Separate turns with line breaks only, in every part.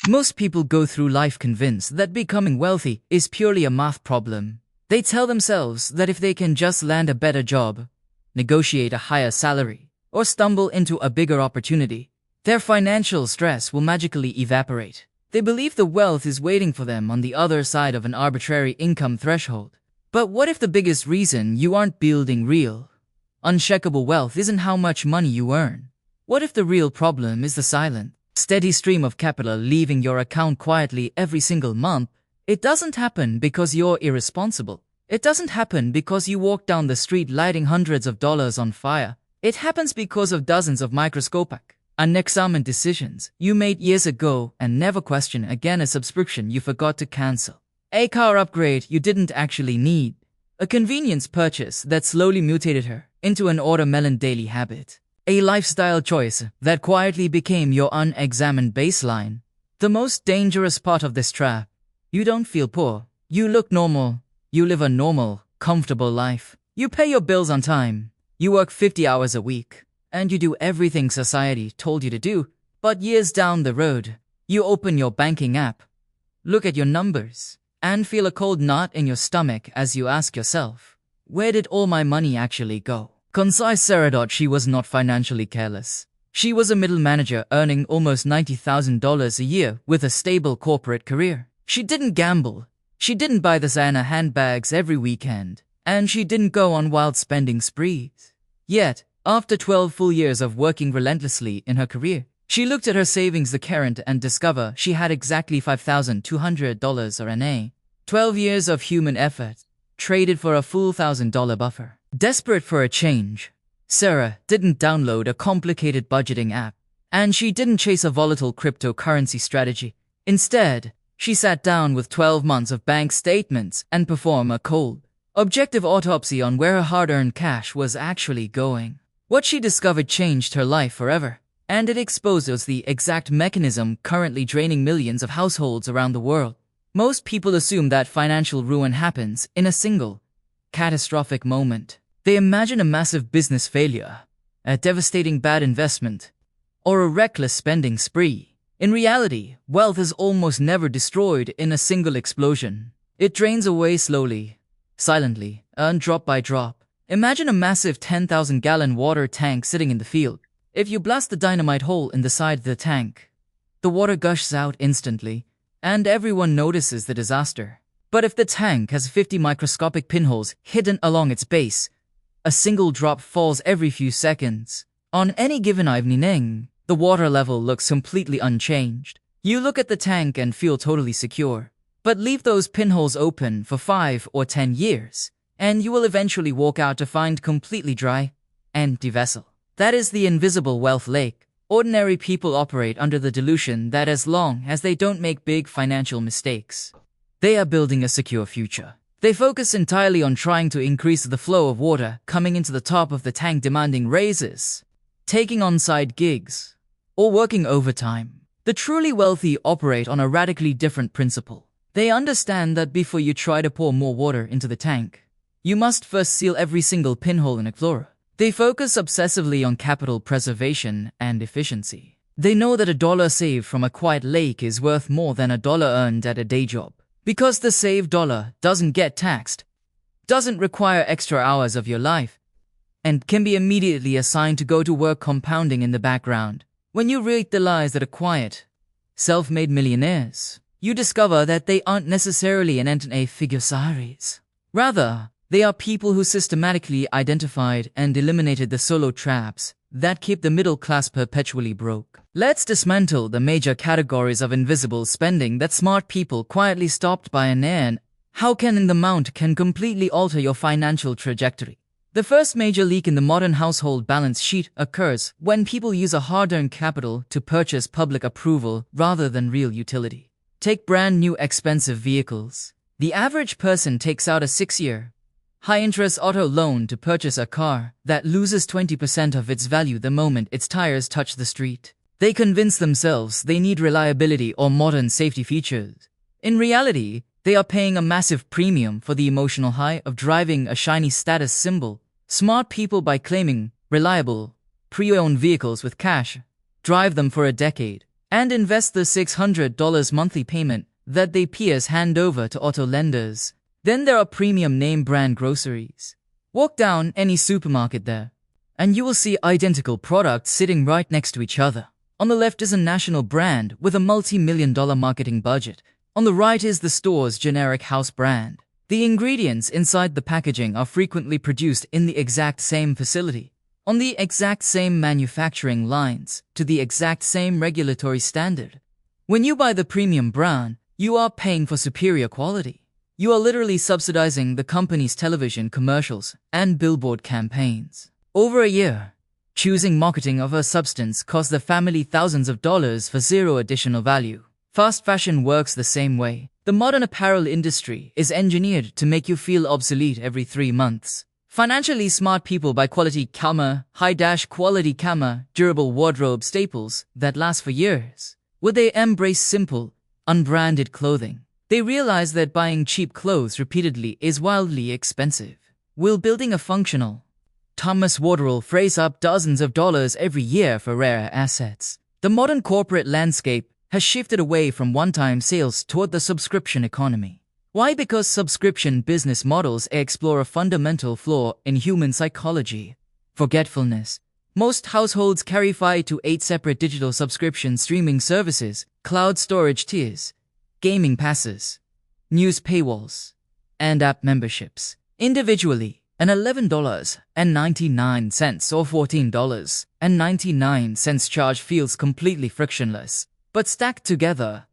Most people go through life convinced that becoming wealthy is purely a math problem. They tell themselves that if they can just land a better job, negotiate a higher salary, or stumble into a bigger opportunity, their financial stress will magically evaporate. They believe the wealth is waiting for them on the other side of an arbitrary income threshold. But what if the biggest reason you aren't building real, uncheckable wealth isn't how much money you earn? What if the real problem is the silent, steady stream of capital leaving your account quietly every single month? It doesn't happen because you're irresponsible. It doesn't happen because you walk down the street lighting hundreds of dollars on fire. It happens because of dozens of microscopic, unexamined decisions you made years ago and never question again, a subscription you forgot to cancel, a car upgrade you didn't actually need, a convenience purchase that slowly mutated her into an watermelon daily habit, a lifestyle choice that quietly became your unexamined baseline. The most dangerous part of this trap: you don't feel poor. You look normal. You live a normal, comfortable life. You pay your bills on time. You work 50 hours a week. And you do everything society told you to do. But years down the road, you open your banking app, look at your numbers, and feel a cold knot in your stomach as you ask yourself, where did all my money actually go? Concise Sarah. She was not financially careless. She was a middle manager earning almost $90,000 a year with a stable corporate career. She didn't gamble. She didn't buy the Siphon handbags every weekend. And she didn't go on wild spending sprees. Yet, after 12 full years of working relentlessly in her career, she looked at her savings account and discovered she had exactly $5,200 or an 12 years of human effort, traded for a full $1,000 buffer. Desperate for a change, Sarah didn't download a complicated budgeting app, and she didn't chase a volatile cryptocurrency strategy. Instead, she sat down with 12 months of bank statements and performed a cold, objective autopsy on where her hard-earned cash was actually going. What she discovered changed her life forever, and it exposed us the exact mechanism currently draining millions of households around the world. Most people assume that financial ruin happens in a single, catastrophic moment. They imagine a massive business failure, a devastating bad investment, or a reckless spending spree. In reality, wealth is almost never destroyed in a single explosion. It drains away slowly, silently, and drop by drop. Imagine a massive 10,000-gallon water tank sitting in the field. If you blast the dynamite hole in the side of the tank, the water gushes out instantly, and everyone notices the disaster. But if the tank has 50 microscopic pinholes hidden along its base, a single drop falls every few seconds. On any given evening, the water level looks completely unchanged. You look at the tank and feel totally secure. But leave those pinholes open for 5 or 10 years, and you will eventually walk out to find completely dry, empty vessel. That is the invisible wealth lake. Ordinary people operate under the delusion that as long as they don't make big financial mistakes, they are building a secure future. They focus entirely on trying to increase the flow of water coming into the top of the tank, demanding raises, taking on side gigs, or working overtime. The truly wealthy operate on a radically different principle. They understand that before you try to pour more water into the tank, you must first seal every single pinhole in a flora. They focus obsessively on capital preservation and efficiency. They know that $1 saved from a quiet lake is worth more than $1 earned at a day job, because the saved dollar doesn't get taxed, doesn't require extra hours of your life, and can be immediately assigned to go to work compounding in the background. When you read the lies that are quiet, self-made millionaires, you discover that they aren't necessarily an eight-figure salaries. Rather, they are people who systematically identified and eliminated the solo traps that keep the middle class perpetually broke. Let's dismantle the major categories of invisible spending that smart people quietly stopped by and how the amount can completely alter your financial trajectory. The first major leak in the modern household balance sheet occurs when people use a hard-earned capital to purchase public approval rather than real utility. Take brand new expensive vehicles. The average person takes out a 6-year, high-interest auto loan to purchase a car that loses 20% of its value the moment its tires touch the street. They convince themselves they need reliability or modern safety features. In reality, they are paying a massive premium for the emotional high of driving a shiny status symbol. Smart people, by claiming reliable, pre-owned vehicles with cash, drive them for a decade, and invest the $600 monthly payment that they peers hand over to auto lenders. Then there are premium name brand groceries. Walk down any supermarket there, and you will see identical products sitting right next to each other. On the left is a national brand with a multi-million-dollar marketing budget. On the right is the store's generic house brand. The ingredients inside the packaging are frequently produced in the exact same facility, on the exact same manufacturing lines, to the exact same regulatory standard. When you buy the premium brand, you are paying for superior quality. You are literally subsidizing the company's television commercials and billboard campaigns. Over a year, choosing marketing of a substance cost the family thousands of dollars for zero additional value. Fast fashion works the same way. The modern apparel industry is engineered to make you feel obsolete every 3 months. Financially smart people buy quality high-quality durable wardrobe staples that last for years. Would they embrace simple, unbranded clothing? They realize that buying cheap clothes repeatedly is wildly expensive. Will building a functional Thomas wardrobe phrase up dozens of dollars every year for rare assets? The modern corporate landscape has shifted away from one-time sales toward the subscription economy. Why? Because subscription business models explore a fundamental flaw in human psychology: forgetfulness. Most households carry 5 to 8 separate digital subscription streaming services, cloud storage tiers, gaming passes, news paywalls, and app memberships. Individually, an $11.99 or $14.99 charge feels completely frictionless. But stacked together,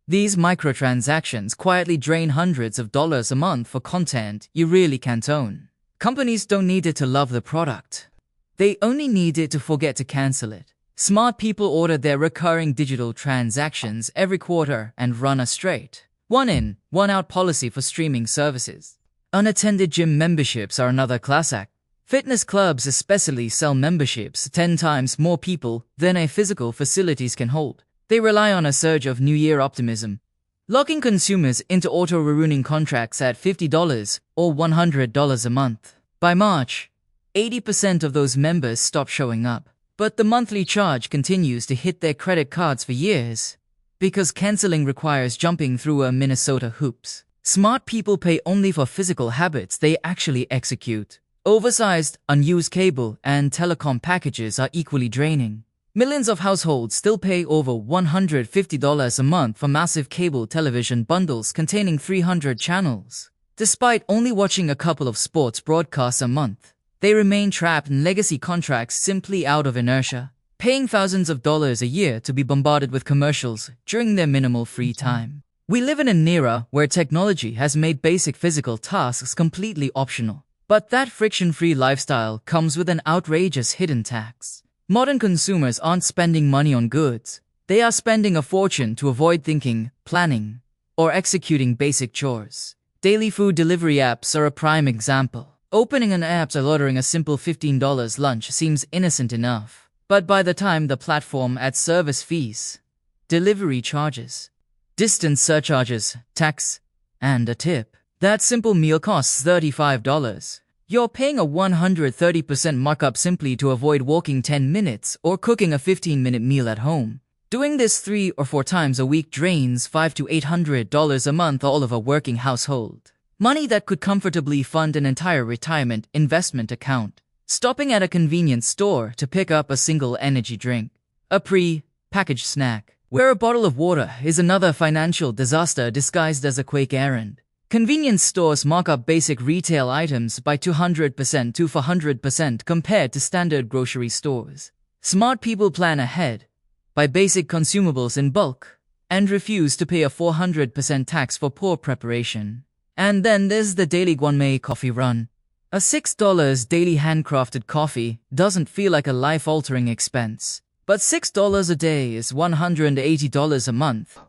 these microtransactions quietly drain hundreds of dollars a month for content you really can't own. Companies don't need it to love the product. They only need it to forget to cancel it. Smart people order their recurring digital transactions every quarter and run a straight one in, one out policy for streaming services. Unattended gym memberships are another class act. Fitness clubs especially sell memberships 10 times more people than a physical facilities can hold. They rely on a surge of New Year optimism, locking consumers into auto-renewing contracts at $50 or $100 a month. By March, 80% of those members stop showing up, but the monthly charge continues to hit their credit cards for years, because canceling requires jumping through a Minnesota hoops. Smart people pay only for physical habits they actually execute. Oversized, unused cable and telecom packages are equally draining. Millions of households still pay over $150 a month for massive cable television bundles containing 300 channels. Despite only watching a couple of sports broadcasts a month, they remain trapped in legacy contracts simply out of inertia, paying thousands of dollars a year to be bombarded with commercials during their minimal free time. We live in an era where technology has made basic physical tasks completely optional. But that friction-free lifestyle comes with an outrageous hidden tax. Modern consumers aren't spending money on goods. They are spending a fortune to avoid thinking, planning, or executing basic chores. Daily food delivery apps are a prime example. Opening an app or ordering a simple $15 lunch seems innocent enough. But by the time the platform adds service fees, delivery charges, distance surcharges, tax, and a tip, that simple meal costs $35. You're paying a 130% markup simply to avoid walking 10 minutes or cooking a 15-minute meal at home. Doing this 3 or 4 times a week drains $500 to $800 a month all of a working household. Money that could comfortably fund an entire retirement investment account. Stopping at a convenience store to pick up a single energy drink, a pre-packaged snack, where a bottle of water is another financial disaster disguised as a quick errand. Convenience stores mark up basic retail items by 200% to 400% compared to standard grocery stores. Smart people plan ahead, buy basic consumables in bulk, and refuse to pay a 400% tax for poor preparation. And then there's the daily gourmet coffee run. A $6 daily handcrafted coffee doesn't feel like a life-altering expense, but $6 a day is $180 a month,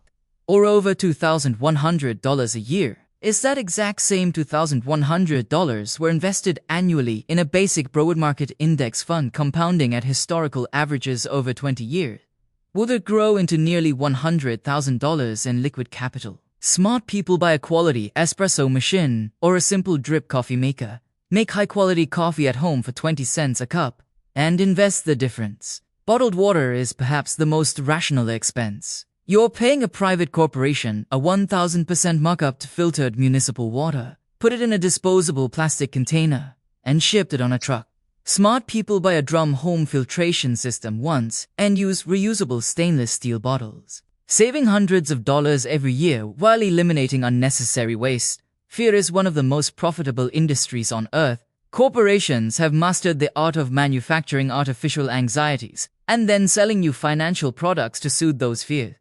or over $2,100 a year. Is that exact same $2,100 were invested annually in a basic broad market index fund compounding at historical averages over 20 years? Would it grow into nearly $100,000 in liquid capital? Smart people buy a quality espresso machine or a simple drip coffee maker, make high-quality coffee at home for 20 cents a cup, and invest the difference. Bottled water is perhaps the most rational expense. You're paying a private corporation a 1000% markup to filtered municipal water, put it in a disposable plastic container, and shipped it on a truck. Smart people buy a drum home filtration system once and use reusable stainless steel bottles, saving hundreds of dollars every year while eliminating unnecessary waste. Fear is one of the most profitable industries on earth. Corporations have mastered the art of manufacturing artificial anxieties and then selling you financial products to soothe those fears.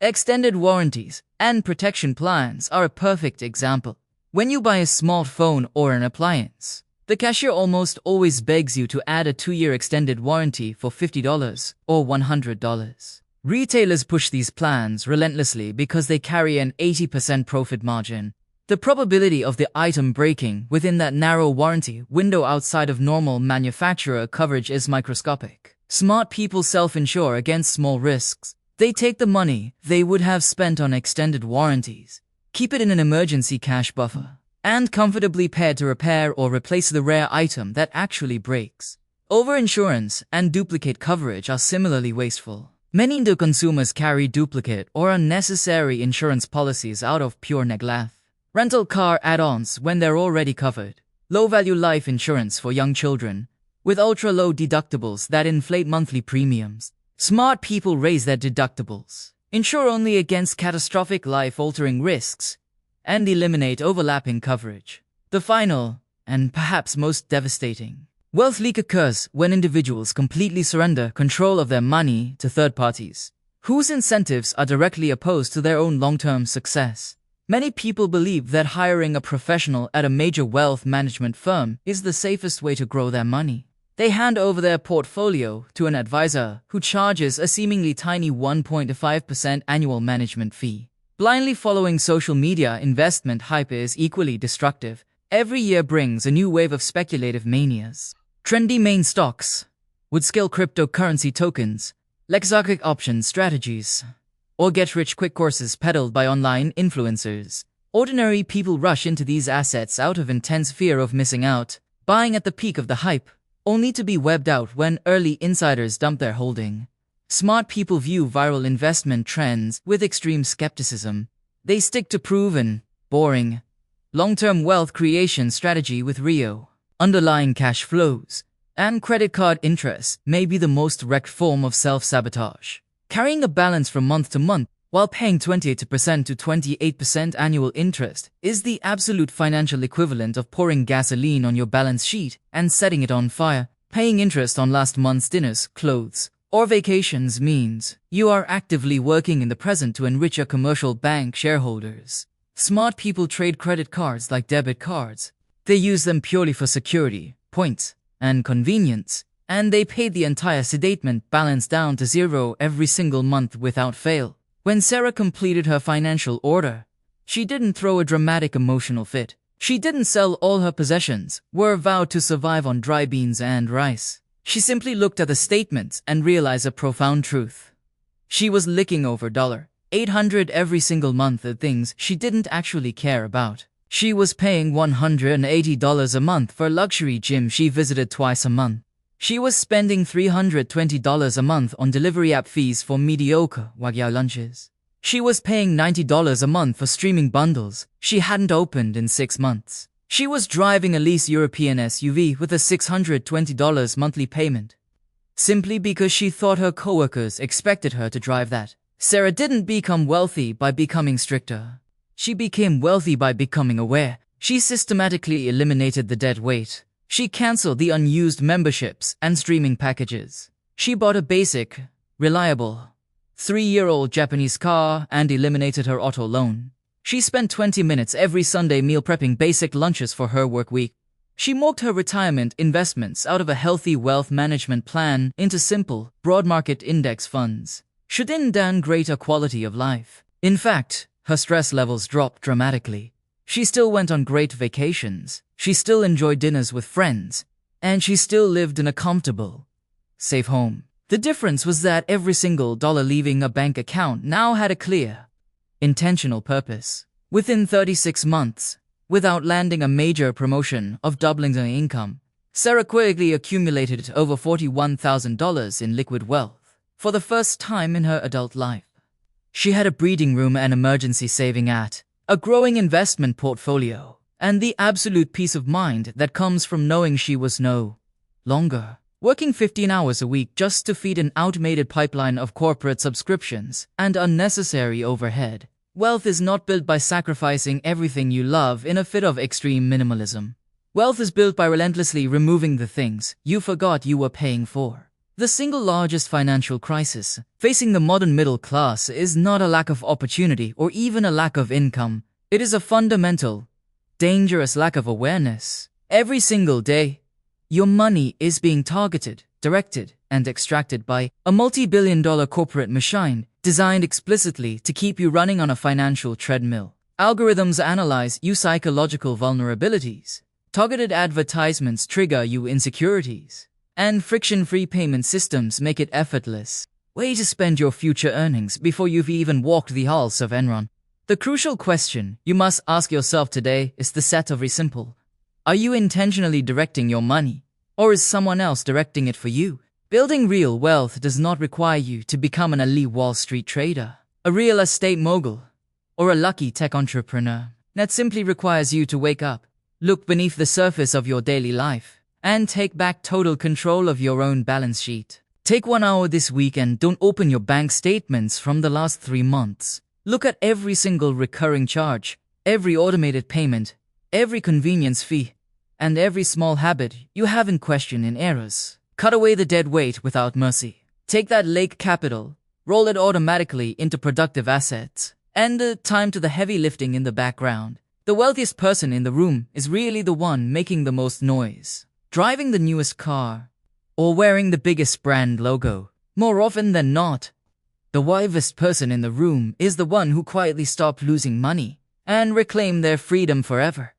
Extended warranties and protection plans are a perfect example. When you buy a smartphone or an appliance, the cashier almost always begs you to add a 2-year extended warranty for $50 or $100. Retailers push these plans relentlessly because they carry an 80% profit margin. The probability of the item breaking within that narrow warranty window outside of normal manufacturer coverage is microscopic. Smart people self-insure against small risks. They take the money they would have spent on extended warranties, keep it in an emergency cash buffer, and comfortably pay to repair or replace the rare item that actually breaks. Overinsurance and duplicate coverage are similarly wasteful. Many Indo consumers carry duplicate or unnecessary insurance policies out of pure neglect. Rental car add-ons when they're already covered. Low-value life insurance for young children, with ultra-low deductibles that inflate monthly premiums. Smart people raise their deductibles, insure only against catastrophic life-altering risks, and eliminate overlapping coverage. The final, and perhaps most devastating, wealth leak occurs when individuals completely surrender control of their money to third parties, whose incentives are directly opposed to their own long-term success. Many people believe that hiring a professional at a major wealth management firm is the safest way to grow their money. They hand over their portfolio to an advisor who charges a seemingly tiny 1.5% annual management fee. Blindly following social media investment hype is equally destructive. Every year brings a new wave of speculative manias. Trendy main stocks, would-scale cryptocurrency tokens, exotic option strategies, or get-rich-quick courses peddled by online influencers. Ordinary people rush into these assets out of intense fear of missing out, buying at the peak of the hype, only to be webbed out when early insiders dump their holding. Smart people view viral investment trends with extreme skepticism. They stick to proven, boring, long-term wealth creation strategy with real, underlying cash flows, and credit card interest may be the most wrecked form of self-sabotage. Carrying a balance from month to month while paying 28% to 28% annual interest is the absolute financial equivalent of pouring gasoline on your balance sheet and setting it on fire. Paying interest on last month's dinners, clothes, or vacations means you are actively working in the present to enrich your commercial bank shareholders. Smart people trade credit cards like debit cards. They use them purely for security, points, and convenience, and they pay the entire statement balance down to zero every single month without fail. When Sarah completed her financial order, she didn't throw a dramatic emotional fit. She didn't sell all her possessions, were vowed to survive on dry beans and rice. She simply looked at the statements and realized a profound truth. She was licking over $800 every single month at things she didn't actually care about. She was paying $180 a month for a luxury gym she visited twice a month. She was spending $320 a month on delivery app fees for mediocre Wagyu lunches. She was paying $90 a month for streaming bundles she hadn't opened in 6 months. She was driving a leased European SUV with a $620 monthly payment, simply because she thought her coworkers expected her to drive that. Sarah didn't become wealthy by becoming stricter. She became wealthy by becoming aware. She systematically eliminated the dead weight. She canceled the unused memberships and streaming packages. She bought a basic, reliable, 3-year-old Japanese car and eliminated her auto loan. She spent 20 minutes every Sunday meal prepping basic lunches for her work week. She morphed her retirement investments out of a healthy wealth management plan into simple, broad market index funds. She didn't downgrade her quality of life. In fact, her stress levels dropped dramatically. She still went on great vacations, she still enjoyed dinners with friends, and she still lived in a comfortable, safe home. The difference was that every single dollar leaving a bank account now had a clear, intentional purpose. Within 36 months, without landing a major promotion of doubling her income, Sarah quickly accumulated over $41,000 in liquid wealth for the first time in her adult life. She had a breeding room and emergency saving at, a growing investment portfolio, and the absolute peace of mind that comes from knowing she was no longer working 15 hours a week just to feed an outdated pipeline of corporate subscriptions and unnecessary overhead. Wealth is not built by sacrificing everything you love in a fit of extreme minimalism. Wealth is built by relentlessly removing the things you forgot you were paying for. The single largest financial crisis facing the modern middle class is not a lack of opportunity or even a lack of income. It is a fundamental, dangerous lack of awareness. Every single day, your money is being targeted, directed, and extracted by a multi-billion-dollar corporate machine designed explicitly to keep you running on a financial treadmill. Algorithms analyze your psychological vulnerabilities. Targeted advertisements trigger your insecurities. And friction-free payment systems make it effortless way to spend your future earnings before you've even walked the halls of Enron. The crucial question you must ask yourself today is very simple. Are you intentionally directing your money, or is someone else directing it for you? Building real wealth does not require you to become an elite Wall Street trader, a real estate mogul, or a lucky tech entrepreneur. That simply requires you to wake up, look beneath the surface of your daily life, and take back total control of your own balance sheet. Take 1 hour this week and don't open your bank statements from the last 3 months. Look at every single recurring charge, every automated payment, every convenience fee, and every small habit you haven't questioned in errors. Cut away the dead weight without mercy. Take that lake capital, roll it automatically into productive assets, and time to the heavy lifting in the background. The wealthiest person in the room is really the one making the most noise, driving the newest car, or wearing the biggest brand logo. More often than not, the wisest person in the room is the one who quietly stopped losing money and reclaimed their freedom forever.